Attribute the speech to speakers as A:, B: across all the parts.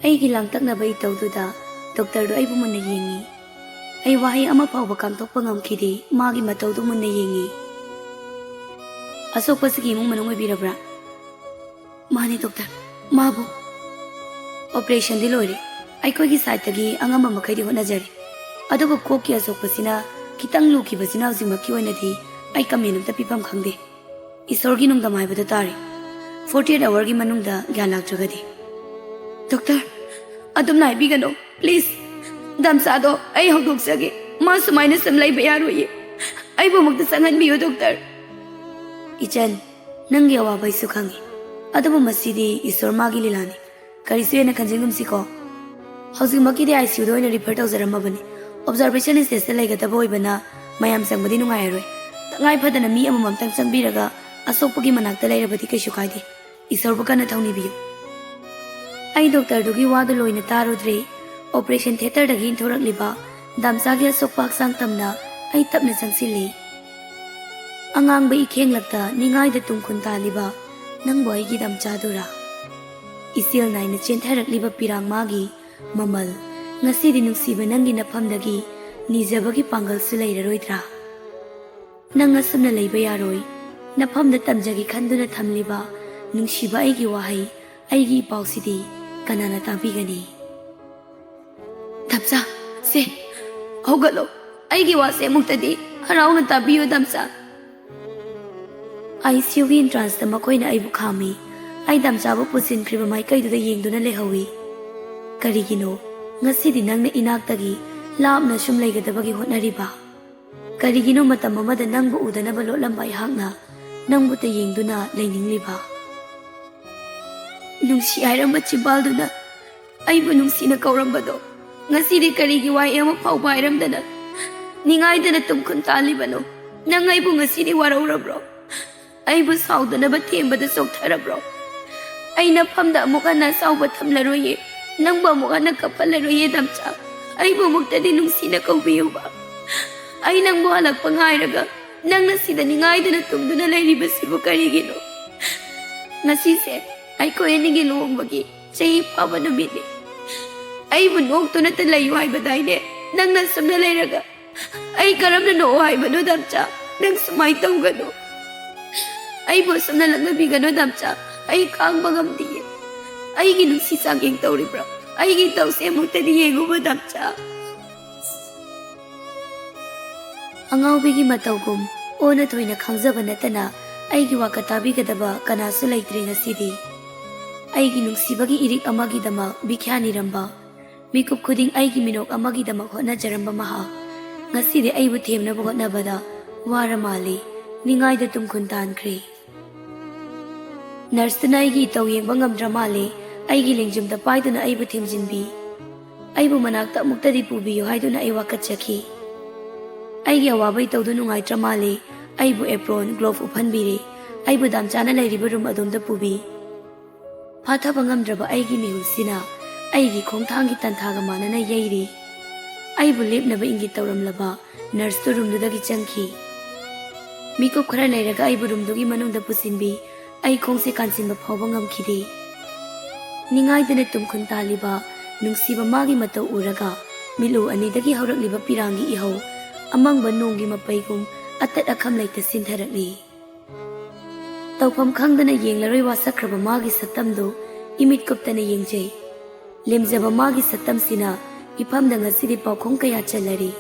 A: ꯑꯩꯒꯤ ꯂꯥꯡꯇꯛꯅꯕ ꯏꯇꯧꯗꯨꯗ ꯗꯣꯛꯇꯔꯗꯣ ꯑꯩꯕꯨ ꯃꯨꯟꯅ ꯌꯦꯡꯉꯤ. ꯑꯩ ꯋꯥꯍꯩ ꯑꯃ ꯐꯥꯎꯕ ꯀꯥꯡꯊꯣꯛꯄ ꯉꯝꯈꯤꯗꯦ. ꯃꯥꯒꯤ ꯃꯇꯧꯗꯨ ꯃꯨꯟꯅ ꯌꯦꯡꯉꯤ. ꯑꯁꯣꯛꯄꯁꯤꯒꯤ ꯏꯃꯨꯡ ꯃꯅꯨꯡ ꯑꯣꯏꯕꯤꯔꯕ꯭ꯔꯥ? ꯃꯥꯅꯤ ꯗꯣꯛꯇꯔ. ꯃꯥꯕꯨ ꯑꯣꯄꯔꯦꯁꯟꯗꯤ ꯂꯣꯏꯔꯦ. ꯑꯩꯈꯣꯏꯒꯤ ꯁꯥꯏꯠꯇꯒꯤ ꯑꯉꯝꯕ ꯃꯈꯩꯗꯤ ꯍꯣꯠꯅꯖꯔꯤ. ꯑꯗꯨꯕꯨ ꯀꯣꯛꯀꯤ ꯑꯁꯣꯛꯄꯁꯤꯅ ꯈꯤꯇꯪ ꯂꯨꯈꯤꯕꯁꯤꯅ ꯍꯧꯖꯤꯛꯃꯛꯀꯤ ꯑꯣꯏꯅꯗꯤ ꯑꯩ ꯀꯃꯦꯟ ꯑꯝꯇ ꯄꯤꯐꯝ ꯈꯪꯗꯦ. ꯏꯁꯣꯔꯒꯤ ꯅꯨꯡꯗꯝ ꯍꯥꯏꯕꯗꯨ ꯇꯥꯔꯦ. 48 ꯑꯋꯥꯔꯒꯤ ꯃꯅꯨꯡꯗ ꯒ꯭ꯌꯥꯟ ꯂꯥꯛꯇ꯭ꯔꯒꯗꯤ. ꯗꯣꯛꯇꯔ, ꯑꯗꯨꯝꯅ ꯍꯥꯏꯕꯤꯒꯅꯣ ꯄ꯭ꯂꯤꯖ. ꯗꯝꯆꯥꯗꯣ ꯑꯩ ꯍꯧꯗꯣꯛꯆꯒꯦ. ꯃꯥ ꯁꯨꯃꯥꯏꯅ ꯁꯨꯝ ꯂꯩꯕ ꯌꯥꯔꯣꯏꯌꯦ. ꯑꯩꯕꯨ ꯑꯃꯨꯛꯇ ꯆꯪꯍꯟꯕꯤꯌꯨ ꯗꯣꯛꯇꯔ. ꯏꯆꯟ, ꯅꯪꯒꯤ ꯑꯋꯥꯕ ꯑꯩꯁꯨ ꯈꯪꯉꯤ. ꯑꯗꯨꯕꯨ ꯃꯁꯤꯗꯤ ꯏꯁꯣꯔ ꯃꯥꯒꯤ ꯂꯤꯂꯥꯅꯤ. ꯀꯔꯤꯁꯨ ꯍꯦꯟꯅ ꯈꯟꯖꯤꯟꯒꯨꯝꯁꯤꯀꯣ. ꯍꯧꯖꯤꯛꯃꯛꯀꯤꯗꯤ ICUꯗ ꯑꯣꯏꯅ ꯔꯤꯐꯔ ꯇꯧꯖꯔꯝꯃꯕꯅꯤ. ꯑꯣꯕꯖꯥꯔꯕꯦꯁꯟ ꯁ꯭ꯇꯦꯖꯇ ꯂꯩꯒꯗꯕ ꯑꯣꯏꯕꯅ ꯃꯌꯥꯝ ꯆꯪꯕꯗꯤ ꯅꯨꯡꯉꯥꯏꯔꯔꯣꯏ. ꯇꯉꯥꯏ ꯐꯗꯅ ꯃꯤ ꯑꯃꯃꯝꯇꯪ ꯆꯪꯕꯤꯔꯒ ꯑꯁꯣꯛꯄꯒꯤ ꯃꯅꯥꯛꯇ ꯂꯩꯔꯕꯗꯤ ꯀꯩꯁꯨ ꯀꯥꯏꯗꯦ. ꯏꯁꯣꯔꯕꯨ ꯀꯟꯅ ꯊꯧꯅꯤꯕꯤꯌꯨ. ꯑꯩ ꯗꯣꯛꯇꯔꯗꯨꯒꯤ ꯋꯥꯗꯨ ꯂꯣꯏꯅ ꯇꯥꯔꯨꯗ꯭ꯔꯦ. ꯑꯣꯄꯔꯦꯁꯟ ꯊꯤꯌꯦꯇꯔꯗꯒꯤ ꯏꯟꯊꯣꯔꯛꯂꯤꯕ ꯗꯥꯝꯆꯥꯒꯤ ꯑꯁꯣꯛꯄ ꯍꯛꯆꯥꯡ ꯇꯝꯅ ꯑꯩ ꯇꯞꯅ ꯆꯪꯁꯤꯜꯂꯤ. ꯑꯉꯥꯡꯕ ꯏꯈꯦꯡꯂꯛꯇ ꯅꯤꯡꯉꯥꯏꯗ ꯇꯨꯡꯈꯨꯟ ꯇꯥꯜꯂꯤꯕ ꯅꯪꯕꯨ ꯑꯩꯒꯤ ꯗꯝꯆꯥꯗꯨꯔꯥ? ꯏꯆꯦꯜ ꯅꯥꯏꯅ ꯆꯦꯟꯊꯔꯛꯂꯤꯕ ꯄꯤꯔꯥꯡ ꯃꯥꯒꯤ ꯃꯃꯜ ꯉꯁꯤꯗꯤ ꯅꯨꯡꯁꯤꯕ ꯅꯪꯒꯤ ꯅꯐꯝꯗꯒꯤ ꯅꯤꯖꯕꯒꯤ ꯄꯥꯡꯒꯜꯁꯨ ꯂꯩꯔꯔꯣꯏꯗ꯭ꯔꯥ? ꯅꯪ ꯑꯁꯨꯝꯅ ꯂꯩꯕ ꯌꯥꯔꯣꯏ. ꯅꯐꯝꯗ ꯇꯝꯖꯒꯦ ꯈꯟꯗꯨꯅ ꯊꯝꯂꯤꯕ ꯅꯨꯡꯁꯤꯕ ꯑꯩꯒꯤ ꯋꯥꯍꯩ, ꯑꯩꯒꯤ ꯏꯄꯥꯎꯁꯤꯗꯤ ꯀꯅꯥꯅ ꯇꯥꯕꯤꯒꯅꯤ? ꯗꯝꯆꯥ, ꯁꯦ ꯍꯧꯒꯠꯂꯣ. ꯑꯩꯒꯤ ꯋꯥꯁꯦ ꯑꯃꯨꯛꯇꯗꯤ ꯍꯔꯥꯎꯅ ꯇꯥꯕꯤꯌꯨ ꯗꯝꯆꯥ. ICUꯒꯤ ꯏꯟꯇ꯭ꯔꯥꯟꯁꯇ ꯃꯈꯣꯏꯅ ꯑꯩꯕꯨ ꯈꯥꯝꯃꯤ. ꯑꯩ ꯗꯝꯆꯥꯕꯨ ꯄꯨꯁꯤꯟꯈ꯭ꯔꯤꯕ ꯃꯥꯏꯀꯩꯗꯨꯗ ꯌꯦꯡꯗꯨꯅ ꯂꯩꯍꯧꯏ. ꯀꯔꯤꯒꯤꯅꯣ ꯉꯁꯤꯗꯤ ꯅꯪꯅ ꯏꯅꯥꯛꯇꯒꯤ ꯂꯥꯞꯅ ꯁꯨꯝ ꯂꯩꯒꯗꯕꯒꯤ ꯍꯣꯠꯅꯔꯤꯕ? ꯀꯔꯤꯒꯤꯅꯣ ꯃꯇꯝ ꯑꯃꯗ ꯅꯪꯕꯨ ꯎꯗꯅꯕ ꯂꯣꯠꯂꯝꯕ ꯑꯩꯍꯥꯛꯅ ꯅꯪꯕꯨꯇ ꯌꯦꯡꯗꯨꯅ ꯂꯩꯅꯤꯡꯂꯤꯕ? ꯅꯨꯡꯁꯤ ꯍꯥꯏꯔꯝꯕ ꯆꯤꯝꯕꯥꯜꯗꯨꯅ ꯑꯩꯕꯨ ꯅꯨꯡꯁꯤꯅ ꯀꯧꯔꯝꯕꯗꯣ ꯉꯁꯤꯗꯤ ꯀꯔꯤꯒꯤ ꯋꯥꯍꯩ ꯑꯃ ꯐꯥꯎꯕ ꯍꯥꯏꯔꯝꯗꯅ ꯅꯤꯡꯉꯥꯏꯗꯅ ꯇꯨꯝꯈꯨꯟ ꯇꯥꯜꯂꯤꯕꯅꯣ? ꯅꯪ ꯑꯩꯕꯨ ꯉꯁꯤꯗꯤ ꯋꯥꯔꯧꯔꯕ꯭ꯔꯣ? ꯑꯩꯕꯨ ꯁꯥꯎꯗꯅꯕ ꯊꯦꯝꯕꯗ ꯆꯣꯛꯊꯔꯕ꯭ꯔꯣ? ꯑꯩ ꯅꯐꯝꯗ ꯑꯃꯨꯛ ꯍꯟꯅ ꯑꯁꯥꯎꯕ ꯊꯝꯂꯔꯣꯏꯌꯦ. ꯅꯪꯕꯨ ꯑꯃꯨꯛ ꯍꯟꯅ ꯀꯞꯍꯜꯂꯔꯣꯏꯌꯦ ꯗꯝꯆꯥ. ꯑꯩꯕꯨ ꯑꯃꯨꯛꯇꯗꯤ ꯅꯨꯡꯁꯤꯅ ꯀꯧꯕꯤꯌꯨꯕ. ꯑꯩ ꯅꯪꯕꯨ ꯍꯜꯂꯛꯄ ꯉꯥꯏꯔꯒ ꯅꯪꯅ ꯁꯤꯗ ꯅꯤꯡꯉꯥꯏꯗꯅ ꯇꯨꯝꯗꯨꯅ ꯂꯩꯔꯤꯕꯁꯤꯕꯨ ꯀꯔꯤꯒꯤꯅꯣ? ꯉꯁꯤꯁꯦ ꯑꯩꯈꯣꯏ ꯑꯅꯤꯒꯤ ꯂꯨꯍꯣꯡꯕꯒꯤ ꯆꯍꯤ ꯐꯥꯕ ꯅꯨꯃꯤꯠꯅꯤ. ꯑꯩꯕꯨ ꯅꯣꯛꯇꯨꯅꯇ ꯂꯩꯌꯨ ꯍꯥꯏꯕꯗꯥꯏꯅꯦ? ꯅꯪꯅ ꯁꯨꯝꯅ ꯂꯩꯔꯒ ꯑꯩ ꯀꯔꯝꯅ ꯅꯣꯛꯑꯣ ꯍꯥꯏꯕꯅꯣ ꯗꯝꯆꯥ? ꯅꯪ ꯁꯨꯃꯥꯏꯅ ꯇꯧꯒꯅꯨ. ꯑꯩꯕꯨ ꯁꯨꯝꯅ ꯂꯛꯅꯕꯤꯒꯅꯨ ꯗꯝꯆꯥ. ꯑꯩ ꯈꯥꯡꯕ ꯉꯝꯗꯤꯌꯦ. ꯑꯩꯒꯤ ꯅꯨꯡꯁꯤ ꯆꯥꯡꯌꯦꯡ ꯇꯧꯔꯤꯕ꯭ꯔꯥ? ꯑꯩꯒꯤ ꯇꯧꯁꯦ ꯑꯃꯨꯛꯇꯗꯤ ꯌꯦꯡꯉꯨꯕ ꯗꯝꯆꯥ. ꯑꯉꯥꯎꯕꯤꯒꯤ ꯃꯇꯧꯒꯨꯝ ꯑꯣꯟꯅ ꯊꯣꯏꯅ ꯈꯪꯖꯕ ꯅꯠꯇꯅ ꯑꯩꯒꯤ ꯋꯥꯀꯠ ꯇꯥꯕꯤꯒꯗꯕ ꯀꯅꯥꯁꯨ ꯂꯩꯇ꯭ꯔꯦ ꯉꯁꯤꯗꯤ. ꯑꯩꯒꯤ ꯅꯨꯡꯁꯤꯕꯒꯤ ꯏꯔꯤꯛ ꯑꯃꯒꯤꯗꯃꯛ ꯕꯤꯈ꯭ꯌꯥ ꯅꯤꯔꯝꯕ, ꯃꯤꯀꯨꯞ ꯈꯨꯗꯤꯡ ꯑꯩꯒꯤ ꯃꯤꯅꯣꯛ ꯑꯃꯒꯤꯗꯃꯛ ꯍꯣꯠꯅꯖꯔꯝꯕ ꯃꯍꯥꯛ ꯉꯁꯤꯗꯤ ꯑꯩꯕꯨ ꯊꯦꯝꯅꯕ ꯍꯣꯠꯅꯕꯗ ꯋꯥꯔ ꯃꯥꯜꯂꯤ. ꯅꯤꯡꯉꯥꯏꯗ ꯇꯨꯝꯈꯨꯟ ꯇꯥꯟꯈ꯭ꯔꯦ. ꯅꯔꯁꯇꯨꯅ ꯑꯩꯒꯤ ꯏꯇꯧ ꯌꯦꯡꯕ ꯉꯝꯗ꯭ꯔ ꯃꯥꯜꯂꯦ. ꯑꯩꯒꯤ ꯂꯦꯡꯖꯨꯝꯗ ꯄꯥꯏꯗꯨꯅ ꯑꯩꯕꯨ ꯊꯦꯝꯖꯤꯟꯕꯤ. ꯑꯩꯕꯨ ꯃꯅꯥꯛꯇ ꯑꯃꯨꯛꯇꯗꯤ ꯄꯨꯕꯤꯌꯨ ꯍꯥꯏꯗꯨꯅ ꯑꯩ ꯋꯥꯀꯠꯆꯈꯤ. ꯑꯩꯒꯤ ꯑꯋꯥꯕ ꯏꯇꯧꯗꯨ ꯅꯨꯡꯉꯥꯏꯇ꯭ꯔ ꯃꯥꯜꯂꯦ. ꯑꯩꯕु ꯑꯦꯄ꯭ꯔꯣꯟ, ꯒ꯭ꯂꯣꯚ ꯎꯞꯍꯟꯕꯤꯔꯦ. ꯑꯩꯕꯨ ꯗꯥꯝꯆꯥꯅ ꯂꯩꯔꯤꯕ ꯔꯨꯝ ꯑꯗꯣꯝꯗ ꯄꯨꯕꯤ. ꯐꯥꯊꯕ ꯉꯝꯗ꯭ꯔꯕ ꯑꯩꯒꯤ ꯃꯤꯍꯨꯜꯁꯤꯅ ꯑꯩꯒꯤ ꯈꯣꯡꯊꯥꯡꯒꯤ ꯇꯟꯊꯥꯒ ꯃꯥꯟꯅꯅ ꯌꯩꯔꯤ. ꯑꯩꯕꯨ ꯂꯦꯞꯅꯕ ꯏꯪꯒꯤꯠ ꯇꯧꯔꯝꯂꯕ ꯅꯔꯁꯇꯨ ꯔꯨꯝꯗꯨꯗꯒꯤ ꯆꯪꯈꯤ. ꯃꯤꯀꯨꯞ ꯈꯔ ꯂꯩꯔꯒ ꯑꯩꯕꯨ ꯔꯨꯝꯗꯨꯒꯤ ꯃꯅꯨꯡꯗ pusinbi. ꯑꯩ ꯈꯣꯡꯁꯦ ꯀꯥꯟꯁꯤꯟꯕ ꯐꯥꯎꯕ ꯉꯝꯈꯤꯗꯦ. ꯅꯤꯡꯉꯥꯏꯗꯅ ꯇꯨꯝꯈꯨꯟ ꯇꯥꯜꯂꯤꯕ ꯅꯨꯡꯁꯤꯕ ꯃꯥꯒꯤ ꯃꯇꯧ ꯎꯔꯒ ꯃꯤꯠꯂꯨ ꯑꯅꯤꯗꯒꯤ ꯍꯧꯔꯛꯂꯤꯕ ꯄꯤꯔꯥꯡꯒꯤ ꯏꯍꯧ ꯑꯃꯪꯕ ꯅꯣꯡꯒꯤ ꯃꯄꯩꯒꯨꯝ ꯑꯇꯠ ꯑꯈꯝ ꯂꯩꯇ ꯁꯤꯟꯊꯔꯛꯂꯤ. ꯇꯧꯐꯝ ꯈꯪꯗꯅ ꯌꯦꯡꯂꯔꯣꯏ ꯋꯥꯁꯛꯈ꯭ꯔꯕ ꯃꯥꯒꯤ ꯁꯛꯇꯝꯗꯨ ꯏꯃꯤꯠ ꯀꯨꯞꯇꯅ ꯌꯦꯡꯖꯩ. ꯂꯦꯝꯖꯕ ꯃꯥꯒꯤ ꯁꯛꯇꯝꯁꯤꯅ ꯏꯐꯝꯗ ꯉꯁꯤꯗꯤ ꯄꯥꯎꯈꯨꯝ ꯀꯌꯥ ꯆꯜꯂꯔꯤ.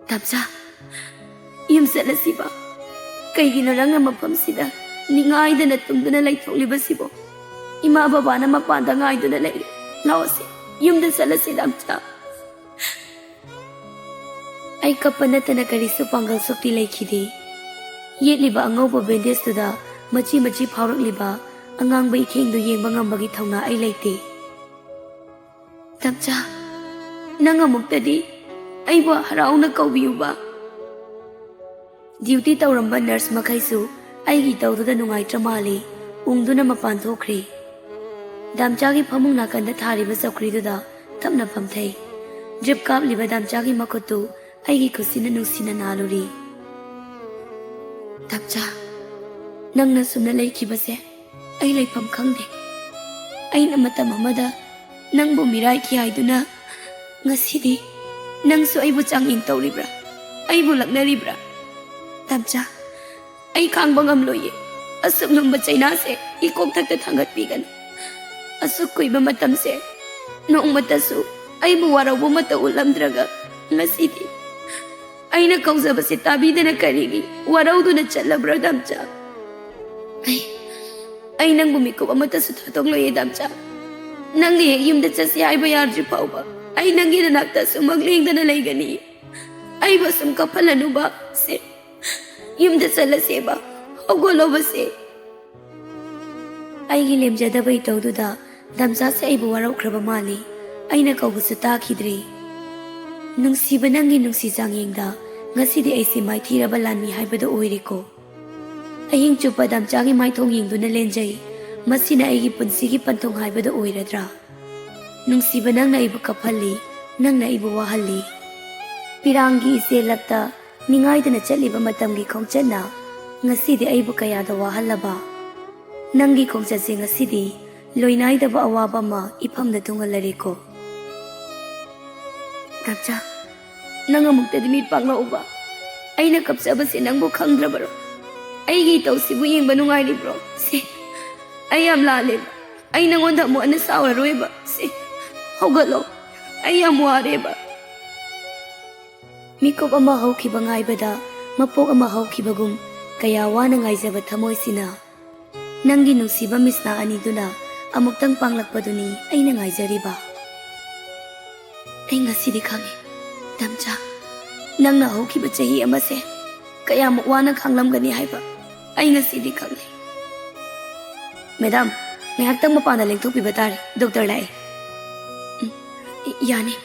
A: ꯗꯝꯆꯥ, ꯌꯨꯝ ꯆꯠꯂꯁꯤꯕ. ꯀꯩꯒꯤꯅꯣ ꯅꯪꯅ ꯃꯐꯝꯁꯤꯗ ꯅꯤꯡꯉꯥꯏꯗꯅ ꯇꯨꯝꯗꯨꯅ ꯂꯩꯊꯣꯛꯂꯤꯕꯁꯤꯕꯣ? ꯏꯃꯥ ꯕꯕꯥꯅ ꯃꯄꯥꯟꯗ ꯉꯥꯏꯗꯨꯅ ꯂꯩꯔꯤ. ꯂꯥꯛꯑꯣꯁꯤ, ꯌꯨꯝꯗ ꯆꯠꯂꯁꯤ ꯗꯝꯆꯥ. ꯑꯩ ꯀꯞꯄ ꯅꯠꯇꯅ ꯀꯔꯤꯁꯨ ꯄꯥꯡꯒꯜ ꯁꯣꯛꯇꯤ ꯂꯩꯈꯤꯗꯦ. ꯌꯦꯠꯂꯤꯕ ꯑꯉꯧꯕ ꯕꯦꯟꯗꯦꯖꯇꯨꯗ ꯃꯆꯤ ꯃꯆꯤ ꯐꯥꯎꯔꯛꯂꯤꯕ ꯑꯉꯥꯡꯕ ꯏꯈꯦꯡꯗꯨ ꯌꯦꯡꯕ ꯉꯝꯕꯒꯤ ꯊꯧꯅꯥ ꯑꯩ ꯂꯩꯇꯦ. ꯗꯝꯆꯥ, ꯅꯪ ꯑꯃꯨꯛꯇꯗꯤ ꯑꯩꯕꯨ ꯍꯔꯥꯎꯅ ꯀꯧꯕꯤꯌꯨꯕ. ꯗ꯭ꯌꯨꯇꯤ ꯇꯧꯔꯝꯕ ꯅꯔꯁ ꯃꯈꯩꯁꯨ ꯑꯩꯒꯤ ꯇꯧꯗꯨꯗ ꯅꯨꯡꯉꯥꯏꯇ꯭ꯔ ꯃꯥꯜꯂꯤ. ꯎꯪꯗꯨꯅ ꯃꯄꯥꯟ ꯊꯣꯛꯈ꯭ꯔꯦ. ꯗꯝꯆꯥꯒꯤ ꯐꯃꯨꯡ ꯅꯥꯀꯟꯗ ꯊꯥꯔꯤꯕ ꯆꯧꯀ꯭ꯔꯤꯗꯨꯗ ꯇꯞꯅ ꯐꯝꯊꯩ. ꯗ꯭ꯔꯤꯞ ꯀꯥꯞꯂꯤꯕ ꯗꯝꯆꯥꯒꯤ ꯃꯈꯨꯠꯇꯨ ꯑꯩꯒꯤ ꯈꯨꯠꯁꯤꯅ ꯅꯨꯡꯁꯤꯅ ꯅꯥꯜꯂꯨꯔꯤ. ꯗꯝꯆꯥ, ꯅꯪꯅ ꯁꯨꯝꯅ ꯂꯩꯈꯤꯕꯁꯦ ꯑꯩ ꯂꯩꯐꯝ ꯈꯪꯗꯦ. ꯑꯩꯅ ꯃꯇꯝ ꯑꯃꯗ ꯅꯪꯕꯨ ꯃꯤꯔꯥꯏꯈꯤ ꯍꯥꯏꯗꯨꯅ ꯉꯁꯤꯗꯤ ꯅꯪꯁꯨ ꯑꯩꯕꯨ ꯆꯥꯡꯌꯦꯡ ꯇꯧꯔꯤꯕ꯭ꯔꯥ? ꯑꯩꯕꯨ ꯂꯛꯅꯔꯤꯕ꯭ꯔꯥ? ꯇꯝꯆꯥ, ꯑꯩ ꯈꯥꯡꯕ ꯉꯝꯂꯣꯏꯌꯦ꯫ ꯑꯁꯨꯛ ꯂꯨꯝꯕ ꯆꯩꯅꯥꯁꯦ ꯏꯀꯣꯛꯊꯛꯇ ꯊꯥꯡꯒꯠꯄꯤꯒꯅꯨ꯫ ꯑꯁꯨꯛ ꯀꯨꯏꯕ ꯃꯇꯝꯁꯦ ꯅꯣꯡꯃꯇꯁꯨ ꯑꯩꯕꯨ ꯋꯥꯔꯧꯕ ꯑꯃꯠꯇ ꯎꯠꯂꯝꯗ꯭ꯔꯒ ꯉꯁꯤꯗꯤ ꯑꯩꯅ ꯀꯧꯖꯕꯁꯦ ꯇꯥꯕꯤꯗꯅ ꯀꯔꯤꯒꯤ ꯋꯥꯔꯧꯗꯨꯅ ꯆꯠꯂꯕ꯭ꯔꯥ ꯇꯝꯆꯥ? ꯑꯩ ꯅꯪꯕꯨ ꯃꯤꯀꯨꯞ ꯑꯃꯠꯇꯁꯨ ꯊꯥꯗꯣꯛꯂꯣꯏꯌꯦ ꯇꯝꯆꯥ꯫ ꯅꯪꯅ ꯍꯦꯛ ꯌꯨꯝꯗ ꯆꯠꯁꯤ ꯍꯥꯏꯕ ꯌꯥꯗ꯭ꯔꯤ ꯐꯥꯎꯕ ꯑꯩ ꯅꯪꯒꯤ ꯅꯅꯥꯛꯇ ꯁꯨꯝꯃꯛ ꯂꯦꯡꯗꯅ ꯂꯩꯒꯅꯤ꯫ ꯑꯩꯕꯨ ꯁꯨꯝ ꯀꯞꯍꯜꯂꯅꯨꯕ ꯁꯦ, ꯌꯨꯝꯗ ꯆꯠꯂꯁꯦꯕ, ꯍꯧꯒꯠꯂꯣꯕꯁꯦ꯫ ꯑꯩꯒꯤ ꯂꯦꯝꯖꯗꯕ ꯏꯇꯧꯗꯨꯗ ꯇꯝꯆꯥꯁꯦ ꯑꯩꯕꯨ ꯋꯥꯔꯧꯈ꯭ꯔꯕ ꯃꯥꯜꯂꯤ꯫ ꯑꯩꯅ ꯀꯧꯕꯁꯨ ꯇꯥꯈꯤꯗ꯭ꯔꯦ꯫ ꯅꯨꯡꯁꯤꯕ ꯅꯪꯒꯤ ꯅꯨꯡꯁꯤ ꯆꯥꯡꯌꯦꯡꯗ ꯉꯁꯤꯗꯤ ꯑꯩꯁꯦ ꯃꯥꯏꯊꯤꯔꯕ ꯂꯥꯟꯃꯤ ꯍꯥꯏꯕꯗꯣ ꯑꯣꯏꯔꯦꯀꯣ꯫ ꯑꯍꯤꯡ ꯆꯨꯞꯄ ꯇꯝꯆꯥꯒꯤ ꯃꯥꯏꯊꯣꯡ ꯌꯦꯡꯗꯨꯅ ꯂꯦꯟꯖꯩ꯫ ꯃꯁꯤꯅ ꯑꯩꯒꯤ ꯄꯨꯟꯁꯤꯒꯤ ꯄꯟꯊꯨꯡ ꯍꯥꯏꯕꯗꯣ ꯑꯣꯏꯔꯗ꯭ꯔꯥ? ꯅꯨꯡꯁꯤꯕ ꯅꯪꯅ ꯑꯩꯕꯨ ꯀꯞꯍꯜꯂꯤ, ꯅꯪꯅ ꯑꯩꯕు ꯋꯥꯍꯜꯂꯤ꯫ ꯄꯤꯔꯥꯡꯒꯤ ꯏꯆꯦꯜꯂꯛꯇ ꯅꯤꯡꯉꯥꯏꯗꯅ ꯆꯠꯂꯤꯕ ꯃꯇꯝꯒꯤ ꯈꯣꯡꯆꯠꯅ ꯉꯁꯤꯗꯤ ꯑꯩꯕꯨ ꯀꯌꯥꯗ ꯋꯥꯍꯜꯂꯕ? ꯅꯪꯒꯤ ꯈꯣꯡꯆꯠꯁꯦ ꯉꯁꯤꯗꯤ ꯂꯣꯏꯅꯥꯏꯗꯕ ꯑꯋꯥꯕ ꯑꯃ ꯏꯐꯝꯗ ꯊꯨꯡꯍꯜꯂꯔꯦꯀꯣ꯫ ꯇꯝꯆꯥ, ꯅꯪ ꯑꯃꯨꯛꯇꯗꯤ ꯃꯤꯠ ꯄꯥꯡꯂꯛꯎꯕ꯫ ꯑꯩꯅ ꯀꯞꯆꯕꯁꯦ ꯅꯪꯕꯨ ꯈꯪꯗ꯭ꯔꯕꯔꯣ? ꯑꯩꯒꯤ ꯏꯇꯧꯁꯤꯕꯨ ꯌꯦꯡꯕ ꯅꯨꯡꯉꯥꯏꯔꯤꯕ꯭ꯔꯣ? ꯁꯦ, ꯑꯩ ꯌꯥꯝ ꯂꯥꯜꯂꯦꯕ꯫ ꯑꯩ ꯅꯪꯉꯣꯟꯗ ꯑꯃꯨꯛ ꯍꯟꯅ ꯁꯥꯎꯔꯔꯣꯏꯕ꯫ ꯁꯦ, ꯍꯧꯒꯠꯂꯣ, ꯑꯩ ꯌꯥꯝ ꯋꯥꯔꯦꯕ꯫ ꯃꯤꯀꯨꯞ ꯑꯃ ꯍꯧꯈꯤꯕ ꯉꯥꯏꯕꯗ ꯃꯄꯣꯛ ꯑꯃ ꯍꯧꯈꯤꯕꯒꯨꯝ ꯀꯌꯥ ꯋꯥꯅ ꯉꯥꯏꯖꯕ ꯊꯃꯣꯏꯁꯤꯅ ꯅꯪꯒꯤ ꯅꯨꯡꯁꯤꯕ ꯃꯤꯠꯁꯅꯥ ꯑꯅꯤꯗꯨꯅ ꯑꯃꯨꯛꯇꯪ ꯄꯥꯡꯂꯛꯄꯗꯨꯅꯤ ꯑꯩꯅ ꯉꯥꯏꯖꯔꯤꯕ꯫ ꯑꯩ ꯉꯁꯤꯗꯤ ꯈꯪꯉꯦ ꯇꯝꯆꯥ, ꯅꯪꯅ ꯍꯧꯈꯤꯕ ꯆꯍꯤ ꯑꯃꯁꯦ ꯀꯌꯥꯃꯨꯛ ꯋꯥꯅ ꯈꯥꯡꯂꯝꯒꯅꯤ ꯍꯥꯏꯕ ꯑꯩ ꯉꯁꯤꯗꯤ ꯈꯪꯂꯦ꯫ ꯃꯦꯗꯥꯝ, ꯉꯥꯏꯍꯥꯛꯇꯪ ꯃꯄꯥꯟꯗ ꯂꯦꯡꯊꯣꯛꯄꯤꯕ ꯇꯥꯔꯦ, ꯗꯣꯛꯇꯔ ꯂꯥꯛꯑꯦ꯫ ꯌꯥꯅꯤ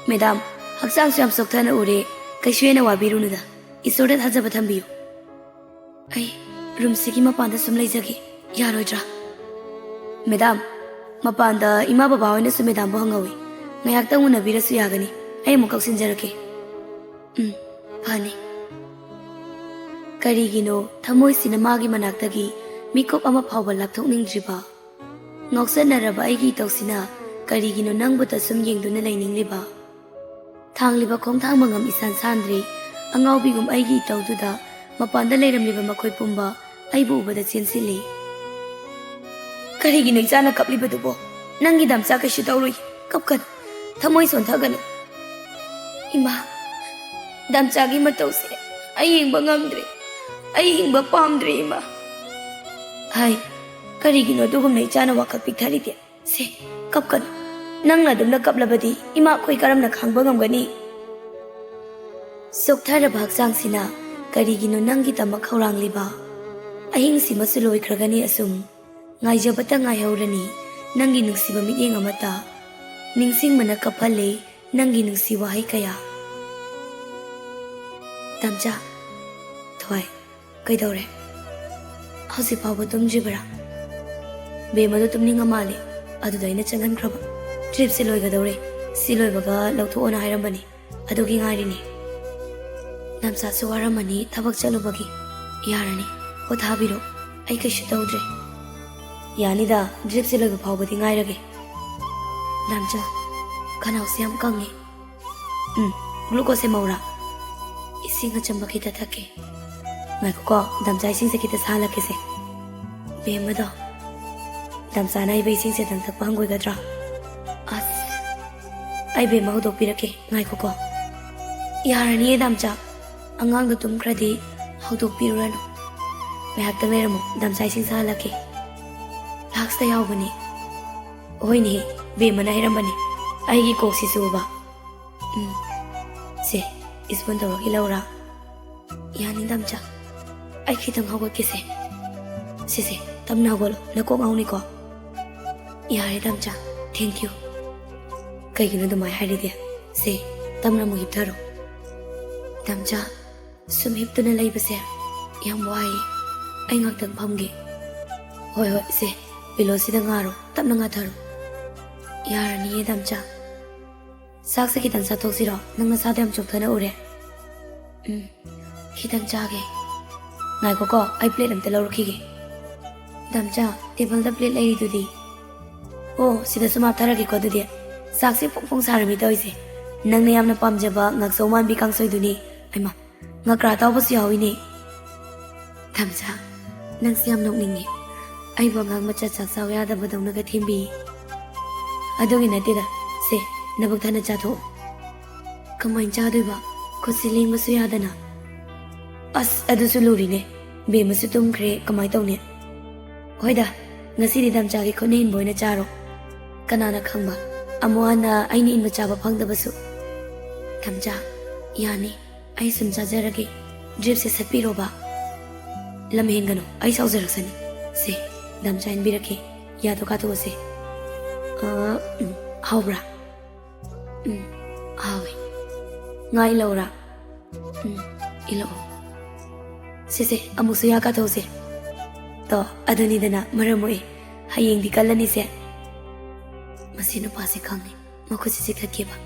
A: ꯃꯦꯗꯥꯝ, ꯍꯛꯆꯥꯡꯁꯨ ꯌꯥꯝ ꯆꯣꯛꯊꯅ ꯎꯔꯦ, ꯀꯩꯁꯨ ꯍꯦꯟꯅ ꯋꯥꯕꯤꯔꯨꯅꯨꯗ, ꯏꯁꯣꯔꯗ ꯊꯥꯖꯕ ꯊꯝꯕꯤꯌꯨ꯫ ꯑꯩ ꯔꯨꯝꯁꯤꯒꯤ ꯃꯄꯥꯟꯗ ꯁꯨꯝ ꯂꯩꯖꯒꯦ, ꯌꯥꯔꯣꯏꯗ꯭ꯔꯥ? ꯃꯦꯗꯥꯝ, ꯃꯄꯥꯟꯗ ꯏꯃꯥ ꯕꯕꯥ ꯍꯣꯏꯅꯁꯨ ꯃꯦꯗꯥꯝꯕꯨ ꯍꯪꯍꯧꯏ, ꯉꯥꯏꯍꯥꯛꯇꯪ ꯎꯅꯕꯤꯔꯁꯨ ꯌꯥꯒꯅꯤ, ꯑꯩ ꯑꯃꯨꯛ ꯀꯧꯁꯤꯟꯖꯔꯛꯀꯦ꯫ ꯐꯅꯤ꯫ ꯀꯔꯤꯒꯤꯅꯣ ꯊꯃꯣꯏꯁꯤꯅ ꯃꯥꯒꯤ ꯃꯅꯥꯛꯇꯒꯤ ꯃꯤꯀꯨꯞ ꯑꯃ ꯐꯥꯎꯕ ꯂꯥꯞꯊꯣꯛꯅꯤꯡꯗ꯭ꯔꯤꯕ? ꯉꯥꯎꯆꯠꯅꯔꯕ ꯑꯩꯒꯤ ꯏꯇꯧꯁꯤꯅ ꯀꯔꯤꯒꯤꯅꯣ ꯅꯪꯕꯨꯇ ꯁꯨꯝ ꯌꯦꯡꯗꯨꯅ ꯂꯩꯅꯤꯡꯂꯤꯕ? ꯊꯥꯡꯂꯤꯕ ꯈꯣꯡꯊꯥꯡ ꯃꯉꯝ ꯏꯁꯥꯟ ꯁꯥꯟꯗ꯭ꯔꯤ ꯑꯉꯥꯎꯕꯤꯒꯨꯝ ꯑꯩꯒꯤ ꯏꯇꯧꯗꯨꯗ ꯃꯄꯥꯟꯗ ꯂꯩꯔꯝꯂꯤꯕ ꯃꯈꯣꯏ ꯄꯨꯝꯕ ꯑꯩꯕꯨ ꯎꯕꯗ ꯆꯦꯟꯁꯤꯜꯂꯤ꯫ ꯀꯔꯤꯒꯤꯅꯣ ꯏꯆꯥꯅ ꯀꯞꯂꯤꯕꯗꯨꯕꯣ? ꯅꯪꯒꯤ ꯗꯝꯆꯥ ꯀꯩꯁꯨ ꯇꯧꯔꯣꯏ, ꯀꯞꯀꯅꯨ, ꯊꯃꯣꯏ ꯁꯣꯟꯊꯒꯅꯨ꯫ ꯏꯃꯥ, ꯗꯝꯆꯥꯒꯤ ꯃꯇꯧꯁꯦ ꯑꯩ ꯌꯦꯡꯕ ꯉꯝꯗ꯭ꯔꯦ, ꯑꯩ ꯍꯤꯡꯕ ꯄꯥꯝꯗ꯭ꯔꯦ ꯏꯃꯥ꯫ ꯀꯔꯤꯒꯤꯅꯣ ꯑꯗꯨꯒꯨꯝꯅ ꯏꯆꯥꯅ ꯋꯥꯈꯜ ꯄꯤꯛꯊꯔꯤꯗꯤ? ꯁꯦ, ꯀꯞꯀꯅꯨ, ꯅꯪꯅ ꯑꯗꯨꯝꯅ ꯀꯞꯂꯕꯗꯤ ꯏꯃꯥ ꯑꯩꯈꯣꯏ ꯀꯔꯝꯅ ꯈꯥꯡꯕ ꯉꯝꯒꯅꯤ? ꯆꯣꯛꯊꯔꯕ ꯍꯛꯆꯥꯡꯁꯤꯅ ꯀꯔꯤꯒꯤꯅꯣ ꯅꯪꯒꯤꯗꯃꯛ ꯈꯧꯔꯥꯡꯂꯤꯕ? ꯑꯍꯤꯡꯁꯤꯃꯁꯨ ꯂꯣꯏꯈ꯭ꯔꯒꯅꯤ ꯑꯁꯨꯝ, ꯉꯥꯏꯖꯕꯇ ꯉꯥꯏꯍꯧꯔꯅꯤ ꯅꯪꯒꯤ ꯅꯨꯡꯁꯤꯕ ꯃꯤꯠꯌꯦꯡ ꯑꯃꯇ, ꯅꯤꯡꯁꯤꯡꯕꯅ ꯀꯞꯍꯜꯂꯦ ꯅꯪꯒꯤ ꯅꯨꯡꯁꯤ ꯋꯥꯍꯩ ꯀꯌꯥ꯫ ꯇꯝꯆꯥ, ꯊꯣꯏ, ꯀꯩꯗꯧꯔꯦ? ꯍꯧꯖꯤꯛ ꯐꯥꯎꯕ ꯇꯨꯝꯗ꯭ꯔꯤꯕꯔꯥ? ꯕꯦꯝꯃꯗꯣ ꯇꯨꯝꯅꯤꯡꯉ ꯃꯥꯜꯂꯦ, ꯑꯗꯨꯗ ꯑꯩꯅ ꯆꯪꯍꯟꯈ꯭ꯔꯕ꯫ ꯇ꯭ꯔꯤꯞꯁꯦ ꯂꯣꯏꯒꯗꯧꯔꯦ, ꯁꯤ ꯂꯣꯏꯕꯒ ꯂꯧꯊꯣꯛꯑꯣꯅ ꯍꯥꯏꯔꯝꯕꯅꯤ, ꯑꯗꯨꯒꯤ ꯉꯥꯏꯔꯤꯅꯤ꯫ ꯗꯝꯆꯥꯁꯨ ꯋꯥꯔꯝꯃꯅꯤ ꯊꯕꯛ ꯆꯠꯂꯨꯕꯒꯤ, ꯌꯥꯔꯅꯤ, ꯄꯣꯊꯥꯕꯤꯔꯣ, ꯑꯩ ꯀꯩꯁꯨ ꯇꯧꯗ꯭ꯔꯦ꯫ ꯌꯥꯅꯤꯗ, ꯗ꯭ꯔꯤꯞꯁꯦ ꯂꯣꯏꯕ ꯐꯥꯎꯕꯗꯤ ꯉꯥꯏꯔꯒꯦ꯫ ꯗꯝꯆꯥ, ꯈꯅꯥꯎꯁꯦ ꯌꯥꯝ ꯀꯪꯉꯦ꯫ ꯒ꯭ꯂꯨꯀꯣꯁꯁꯦ ꯃꯧꯔꯥ? ꯏꯁꯤꯡ ꯑꯆꯝꯕ ꯈꯤꯇ ꯊꯛꯀꯦ꯫ ꯉꯥꯏꯈꯣꯀꯣ, ꯗꯝꯆꯥ ꯏꯁꯤꯡꯁꯦ ꯈꯤꯇ ꯁꯥꯍꯜꯂꯛꯀꯦꯁꯦ꯫ ꯕꯦꯝꯃꯗꯣ, ꯗꯝꯆꯥꯅ ꯑꯩꯕ ꯏꯁꯤꯡꯁꯦ ꯅꯪ ꯊꯛꯄ ꯍꯪꯒꯣꯏꯒꯗ꯭ꯔꯥ? ꯑꯁ, ꯑꯩ ꯕꯦꯝꯃ ꯍꯧꯗꯣꯛꯄꯤꯔꯛꯀꯦ, ꯉꯥꯏꯈꯣꯀꯣ꯫ ꯌꯥꯔꯅꯤꯌꯦ ꯗꯝꯆꯥ, ꯑꯉꯥꯡꯗꯣ ꯇꯨꯝꯈ꯭ꯔꯗꯤ ꯍꯧꯗꯣꯛꯄꯤꯔꯨꯔꯅꯨ꯫ ꯉꯥꯏꯍꯥꯛꯇꯪ ꯂꯩꯔꯝꯃꯨ, ꯗꯝꯆꯥ ꯏꯁꯤꯡ ꯁꯥꯍꯜꯂꯛꯀꯦ꯫ ꯐ꯭ꯂꯥꯛꯁꯇ ꯌꯥꯎꯕꯅꯤ꯫ ꯍꯣꯏꯅꯦ, ꯕꯦꯝꯃꯅ ꯍꯩꯔꯝꯕꯅꯤ, ꯑꯩꯒꯤ ꯀꯣꯛꯁꯤꯁꯨꯕ꯫ ꯁꯦ, ꯏꯁꯄꯨꯟ ꯇꯧꯔꯒ ꯏꯜꯂꯧꯔꯥ? ꯌꯥꯅꯤ ꯗꯝꯆꯥ, ꯑꯩ ꯈꯤꯇꯪ ꯍꯧꯒꯠꯀꯦꯁꯦ꯫ ꯁꯤꯁꯦ, ꯇꯞꯅ ꯍꯧꯒꯠꯂꯣ, ꯅꯀꯣꯛ ꯉꯥꯎꯅꯤꯀꯣ꯫ ꯌꯥꯔꯦ ꯗꯝꯆꯥ, ꯊꯦꯡꯛ ꯌꯨ꯫ ꯀꯩꯒꯤꯅꯣ ꯑꯗꯨꯃꯥꯏꯅ ꯍꯥꯏꯔꯤꯗꯤ? ꯁꯦ, ꯇꯞꯅ ꯑꯃꯨꯛ ꯍꯤꯞꯊꯔꯣ꯫ ꯗꯝꯆꯥ, ꯁꯨꯝ ꯍꯤꯞꯇꯨꯅ ꯂꯩꯕꯁꯦ ꯌꯥꯝ ꯋꯥꯏꯌꯦ, ꯑꯩ ꯉꯥꯛꯇꯪ ꯐꯝꯒꯦ꯫ ꯍꯣꯏ, ꯁꯦ, ꯄꯤꯂꯣꯁꯤꯗ ꯉꯥꯔꯣ, ꯇꯞꯅ ꯉꯥꯊꯔꯣ꯫ ꯌꯥꯔꯅꯤꯌꯦ ꯗꯝꯆꯥ꯫ ꯆꯥꯛꯁꯦ ꯈꯤꯇꯪ ꯆꯥꯊꯣꯛꯁꯤꯔꯣ? ꯅꯪ ꯅꯁꯥꯗꯣ ꯌꯥꯝ ꯆꯣꯛꯊꯅ ꯎꯔꯦ꯫ ꯈꯤꯇꯪ ꯆꯥꯒꯦ꯫ ꯉꯥꯏꯈꯣꯀꯣ, ꯑꯩ ꯄ꯭ꯂꯦꯠ ꯑꯝꯇ ꯂꯧꯔꯛꯈꯤꯒꯦ꯫ ꯗꯝꯆꯥ, ꯇꯦꯕꯜꯗ plate ꯂꯩꯔꯤꯗꯨꯗꯤ, Oh, sida suma tharagi ko dudi. Saksi pong sarami tawise. Nang nayam na pamjaba ngakso man bi kangsoy duni. Ay ma, ngakra taw basi hawi ni. Tamsa, nang siyam nok ningi. Ay bangang macha saksaw yada badong naga thimbi. Adogi natida, se, nabagthana chatho. Kamain chadoi ba, kusiling masu yada na. As, adusu luri ne. Be masu tumkre kamay taw ne. Hoida, ngasi di damcha ki kunin boy na charo. Kanana khangba, amuana ay ni in machaba pangdabasu. Damcha, yani, ay sum chajaragi. Drip se sapiro ba. Lamhin gano, ay sauzaraksani. Se, damcha in biraki. Yado kato se. Haubra. Hawi. Nga ilaura. Ilo. Sise, amusu ya kato se. To, aduni dana maramoy. Hayeng di kalani se. Masino pa si kangi. Makusi si kakiba.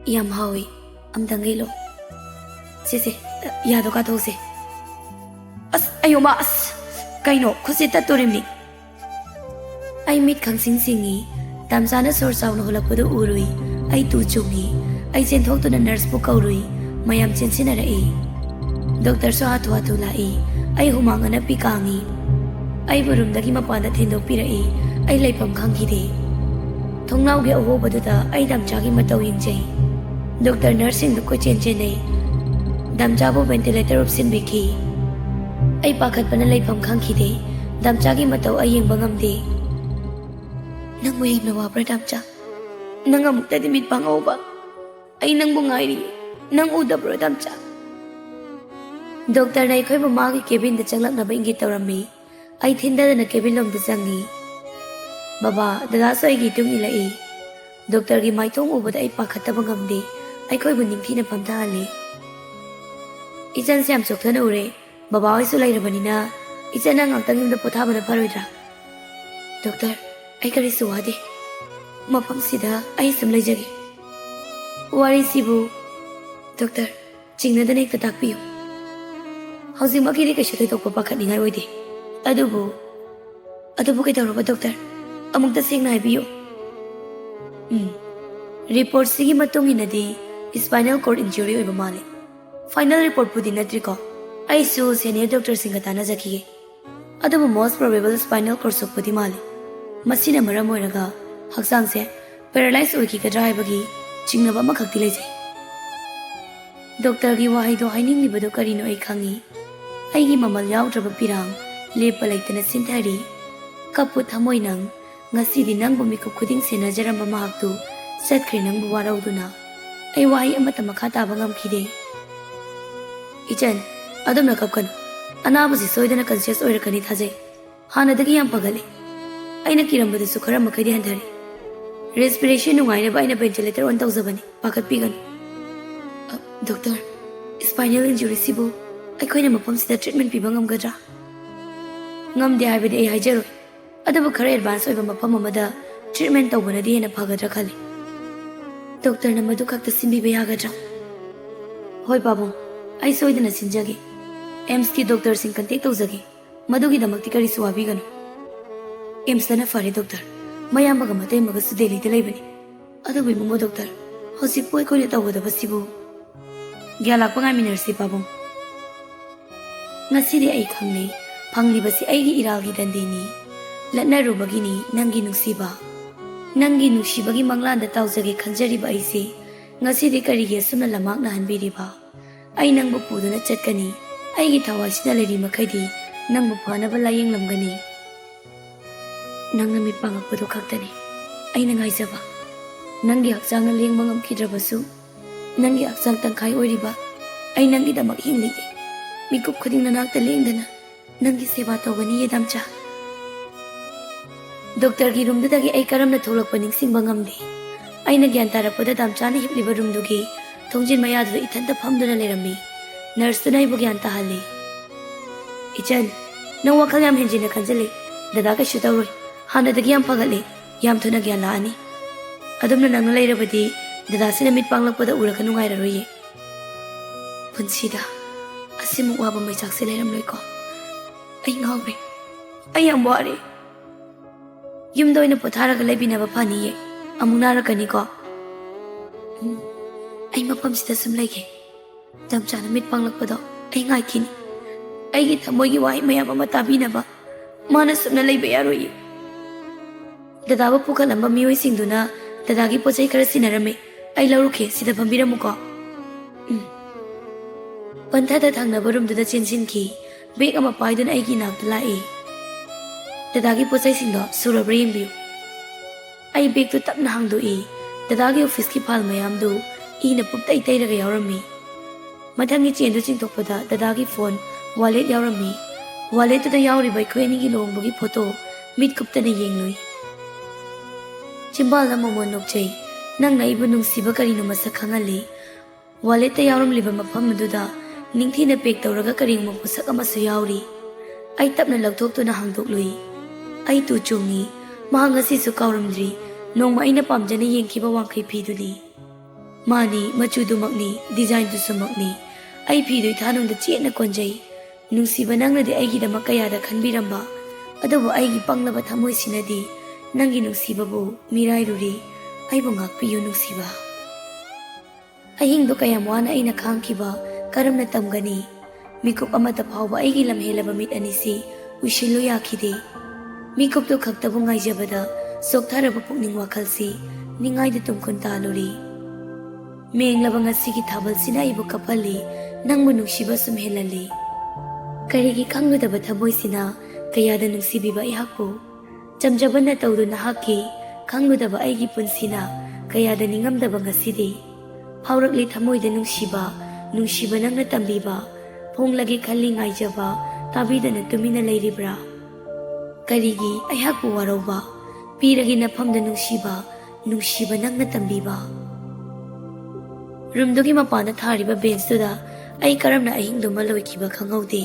A: Iyam hawi. Amdang ilo. Sise, yado kato se. As, ayo ma as. Kaino, kusi taturim ni. Ay mit kang sing-singi. Tamsana sorsaw na hulapado urui. Ay tuchungi. Ay senthok to na nurse po kaurui. Mayam sinarae. Doktor so hatu-hatu lai. Ay humanga na pikangi. Ay burumdagi mapanda tindok pirai. Ay laypam kangkide. Thongnaw gi aho baduda ay damchagi mataw yingjay. Doktor nursing do ko chen-chenay. Damchabo ventilator opsin biki. Ay pakat pa na laypam kangkide. Damchagi mataw ay yung bangamde. Nang mo yung nawabra damcha. Nang amuk na dimit pangaw ba? Ay nang bungay ni. Nang uda bro damcha. Doktor na iko'y mamagi kebin da changlak na ba ingit tawrami. Ay tinda na kebin lom da changi. Baba, dadaso ay gitong ilai. Doktor gi may tong ubod ay pakatabang amdi. Ay ko'y buning tinapamtahali. Isan siyam sokta na ure. Baba ay sulay na banina. Isan na ngagtangim da potaba na paroidra. Doktor, ay karisuwade. Mapamsida ay sumlayjagi. Wari sibu. Doktor, chingna da na ikatakpiyo. Hausin makiri ka siya tayo papakat ni ngay oide. Adubo kay tawro ba, Doktor? Among tasing na ibiyo. Report sige matungin na di spinal cord injury oiba mali. Final report po din na triko. Ay su senior doctor singata na zakiye. Adubo most probable spinal cord sok po di mali. Masina maram oiraga haksang se paralyzed oiki ka drivagi chingnaba makakti laysay. Doktor gi wahay do haining libado karino ay kangi. Ay gi mamal yaudraba pirang lepa laytana sintari. Kaput hamoy nang ngasi di nang bumikup kuding sinajaramba mahaktu satkri nang buwaraw duna. Ay wahay amata makatabang amkide. Ichan, adom nakapkan. Anaba si soyda na conscious oira kanit hazay. Hanadagi yang pagali. Ay nakirambadasu khara makadi handari. Respiration nungay na ba ay na ventilator 1,000 bani. Pakat pigan. Doktor, spinal injury sibo. Ay ko'y na mapamsida treatment pibang ngamgadra. Ngamdi haibidi ay hajaroy. Adaba khara advance oiba mapam amada treatment tawba na di na pagadra khali. Doktor na madukakta simbiba yagadra. Hoy babong, ay soyda na sinjagi. EMS ki doktor sing kantik tawzagi. Madugi damakti kari suwabi gano. EMS na fari doktor. Mayam baga matay magasu Delhi talay bani. Adaba mo doktor. Hosik po ay ko'y natawada ba sibo. Gyalak pa nga minarsi babong. Ngasiri ay kanglay. Pangliba si ay iralgi dandini. Latnarubagi ni nanggi nungsiba. Nanggi nungsibagi manglanda tawzagi kanjariba ay si. Ngasiri karigi asuna lamak na hanbiriba. Ay nang bupudo na chatkani. Ay gitawa sinalari makadi. Nang bupana ba layang lamgani. Nang namit pangakpudo kaktani. Ay nangaysaba. Nanggi haksang na liyang mangamkidrabasu. Nanggi haksang tangkay oriba. Ay nanggi damak hingli. Mikup kuding nanakta liyang dana. Nanggi seba tawgani yadamcha. Doktor gi rumdadagi ay karam na tholak paning singbang ngamdi. Ay nagyan tarapada damcha na hipliba rumdugi. Thongjin mayadada itanta phamduna lerami. Nurse na ibugyan tahali. Ichan, nang wakal yam henjin na kanjali. Dada ka shutawroy. Hanadagi yam pagali. Yam to nagyan laani. Adum na nang nalayrabadi. Dada sinamit panglakpada ura ka nungay raroye. Punsida. Asimong waba may saksi layram loy ko. Ay ngawre. Ay ang wari. ꯌꯨꯝꯗ ꯑꯣꯏꯅ ꯄꯣꯊꯥꯔꯒ ꯂꯩꯕꯤꯅꯕ ꯐꯅꯤꯌꯦ ꯑꯃꯨꯛ ꯅꯥꯔꯛꯀꯅꯤꯀꯣ ꯑꯩ ꯃꯐꯝꯁꯤꯗ ꯁꯨꯝ ꯂꯩꯒꯦ ꯆꯝꯆꯥꯅ ꯃꯤꯠ ꯄꯥꯡꯂꯛꯄꯗꯣ ꯑꯩ ꯉꯥꯏꯈꯤꯅꯤ ꯑꯩꯒꯤ ꯊꯃꯣꯏꯒꯤ ꯋꯥꯍꯩ ꯃꯌꯥꯝ ꯑꯃ ꯇꯥꯕꯤꯅꯕ ꯃꯥꯅ ꯁꯨꯝꯅ ꯂꯩꯕ ꯌꯥꯔꯣꯏꯌꯦ ꯗꯗꯥꯕꯨ ꯄꯨꯈꯠꯂꯝꯕ ꯃꯤꯑꯣꯏꯁꯤꯡꯗꯨꯅ ꯗꯗꯥꯒꯤ ꯄꯣꯠꯆꯩ ꯈꯔ ꯁꯤꯟꯅꯔꯝꯃꯦ ꯑꯩ ꯂꯧꯔꯨꯈꯤ ꯁꯤꯗ ꯐꯝꯕꯤꯔꯝꯃꯨꯀꯣ ꯄꯟꯊꯗ ꯊꯪꯅꯕ ꯔꯨꯝꯗꯨꯗ ꯆꯦꯟꯁꯤꯟꯈꯤ ꯕꯦꯒ ꯑꯃ ꯄꯥꯏꯗꯨꯅ ꯑꯩꯒꯤ ꯏꯅꯥꯛꯇ ꯂꯥꯛꯏ ꯗꯗꯥꯒꯤ ꯄꯣꯠꯆꯩꯁꯤꯡꯗꯣ ꯁꯨꯔꯕ꯭ꯔꯥ ꯌꯦꯡꯕꯤꯌꯨ ꯑꯩ ꯕꯦꯒꯇꯨ ꯇꯞꯅ ꯍꯥꯡꯗꯣꯛꯏ ꯗꯗꯥꯒꯤ ꯑꯣꯐꯤꯁꯀꯤ ꯐꯥꯏꯜ ꯃꯌꯥꯝꯗꯨ ꯏꯅ ꯄꯨꯛꯇꯩ ꯇꯩꯔꯒ ꯌꯥꯎꯔꯝꯃꯤ ꯃꯊꯪꯒꯤ ꯆꯦꯟꯗꯨ ꯆꯤꯡꯊꯣꯛꯄꯗ ꯗꯗꯥꯒꯤ ꯐꯣꯟ ꯋꯥꯂꯦꯠ ꯌꯥꯎꯔꯝꯃꯤ ꯋꯥꯂꯦꯠꯇꯨꯗ ꯌꯥꯎꯔꯤꯕ ꯑꯩꯈꯣꯏ ꯑꯅꯤꯒꯤ ꯂꯨꯍꯣꯡꯕꯒꯤ ꯐꯣꯇꯣ ꯃꯤꯠ ꯀꯨꯞꯇꯅ ꯌꯦꯡꯂꯨꯏ ꯆꯤꯝꯕꯥꯜꯗ ꯃꯣꯃꯣꯟ ꯅꯣꯛꯆꯩ ꯅꯪꯅ ꯑꯩꯕꯨ ꯅꯨꯡꯁꯤꯕ ꯀꯔꯤꯅꯣ ꯃꯁꯛ ꯈꯪꯍꯜꯂꯤ ꯋꯥꯂꯦꯠꯇ ꯌꯥꯎꯔꯝꯂꯤꯕ ꯃꯐꯝ ꯑꯗꯨꯗ ꯅꯤꯡꯊꯤꯅ ꯄꯦꯛ ꯇꯧꯔꯒ ꯀꯔꯤꯒꯨꯝꯕ ꯄꯣꯠꯁꯛ ꯑꯃꯁꯨ ꯌꯥꯎꯔꯤ ꯑꯩ ꯇꯞꯅ ꯂꯧꯊꯣꯛꯇꯨꯅ ꯍꯥꯡꯗꯣꯛꯂꯨꯏ ꯑꯩ ꯇꯨ ꯆꯨꯡꯉꯤ ꯃꯍꯥꯛ ꯉꯁꯤꯁꯨ ꯀꯥꯎꯔꯝꯗ꯭ꯔꯤ ꯅꯣꯡꯃ ꯑꯩꯅ ꯄꯥꯝꯖꯅ ꯌꯦꯡꯈꯤꯕ ꯋꯥꯡꯈꯩ ꯐꯤꯗꯨꯅꯤ ꯃꯥꯅꯤ ꯃꯆꯨꯗꯨꯃꯛꯅꯤ ꯗꯤꯖꯥꯏꯟꯗꯨꯁꯨꯃꯛꯅꯤ ꯑꯩ ꯐꯤꯗꯨ ꯏꯊꯥꯅꯨꯡꯗ ꯆꯦꯠꯅ ꯀꯣꯟꯖꯩ ꯅꯨꯡꯁꯤꯕ ꯅꯪꯅꯗꯤ ꯑꯩꯒꯤꯗꯃꯛ ꯀꯌꯥꯗ ꯈꯟꯕꯤꯔꯝꯕ ꯑꯗꯨꯕꯨ ꯑꯩꯒꯤ ꯄꯪꯂꯕ ꯊꯃꯣꯏꯁꯤꯅꯗꯤ ꯅꯪꯒꯤ ꯅꯨꯡꯁꯤꯕꯕꯨ ꯃꯤꯔꯥꯏꯔꯨꯔꯤ ꯑꯩꯕꯨ ꯉꯥꯛꯄꯤꯌꯨ ꯅꯨꯡꯁꯤꯕ ꯑꯍꯤꯡꯗꯨ ꯀꯌꯥꯝ ꯋꯥꯅ ꯑꯩꯅ ꯈꯥꯡꯈꯤꯕ ꯀꯔꯝꯅ ꯇꯝꯒꯅꯤ ꯃꯤꯀꯨꯞ ꯑꯃꯠꯇ ꯐꯥꯎꯕ ꯑꯩꯒꯤ ꯂꯝꯍꯦꯜꯂꯕ ꯃꯤꯠ ꯑꯅꯤꯁꯤ ꯎꯏꯁꯤꯜꯂꯨ ꯌꯥꯈꯤꯗꯦ ꯃꯤꯀꯨꯞꯇꯨ ꯈꯛꯇꯕꯨ ꯉꯥꯏꯖꯕꯗ ꯆꯣꯛꯊꯔꯕ ꯄꯨꯛꯅꯤꯡ ꯋꯥꯈꯜꯁꯤ ꯅꯤꯡꯉꯥꯏꯗ ꯇꯨꯝꯈꯨꯟ ꯇꯥꯜꯂꯨꯔꯤ ꯃꯦꯡꯂꯕ ꯉꯁꯤꯒꯤ ꯊꯥꯕꯜꯁꯤꯅ ꯑꯩꯕꯨ ꯀꯞꯍꯜꯂꯤ ꯅꯪꯕꯨ ꯅꯨꯡꯁꯤꯕ ꯁꯨꯝ ꯍꯦꯜꯍꯜꯂꯤ ꯀꯔꯤꯒꯤ ꯈꯪꯂꯨꯗꯕ ꯊꯃꯣꯏꯁꯤꯅ ꯀꯌꯥꯗ ꯅꯨꯡꯁꯤꯕꯤꯕ ꯑꯩꯍꯥꯛꯄꯨ ꯆꯝꯖꯕ ꯅꯇꯧꯗꯨ ꯅꯍꯥꯛꯀꯤ ꯈꯪꯂꯨꯗꯕ ꯑꯩꯒꯤ ꯄꯨꯟꯁꯤꯅ ꯀꯌꯥꯗ ꯅꯤꯡꯉꯝꯗꯕ ꯉꯁꯤꯗꯤ ꯐꯥꯎꯔꯛꯂꯤ ꯊꯃꯣꯏꯗ ꯅꯨꯡꯁꯤꯕ ꯅꯨꯡꯁꯤꯕ ꯅꯪꯅ ꯇꯝꯕꯤꯕ ꯐꯣꯡꯂꯒꯦ ꯈꯜꯂꯤ ꯉꯥꯏꯖꯕ ꯇꯥꯕꯤꯗꯅ ꯇꯨꯃꯤꯟꯅ ꯂꯩꯔꯤꯕ꯭ꯔꯥ ꯀꯔꯤꯒꯤ ꯑꯩꯍꯥꯛꯄꯨ ꯋꯥꯔꯧꯕ ꯄꯤꯔꯒꯦ ꯅꯐꯝꯗ ꯅꯨꯡꯁꯤꯕ ꯅꯨꯡꯁꯤꯕ ꯅꯪꯅ ꯇꯝꯕꯤꯕ ꯔꯨꯝꯗꯨꯒꯤ ꯃꯄꯥꯟꯗ ꯊꯥꯔꯤꯕ ꯕꯦꯟꯁꯇꯨꯗ ꯑꯩ ꯀꯔꯝꯅ ꯑꯍꯤꯡꯗꯨꯃ ꯂꯣꯏꯈꯤꯕ ꯈꯪꯍꯧꯗꯦ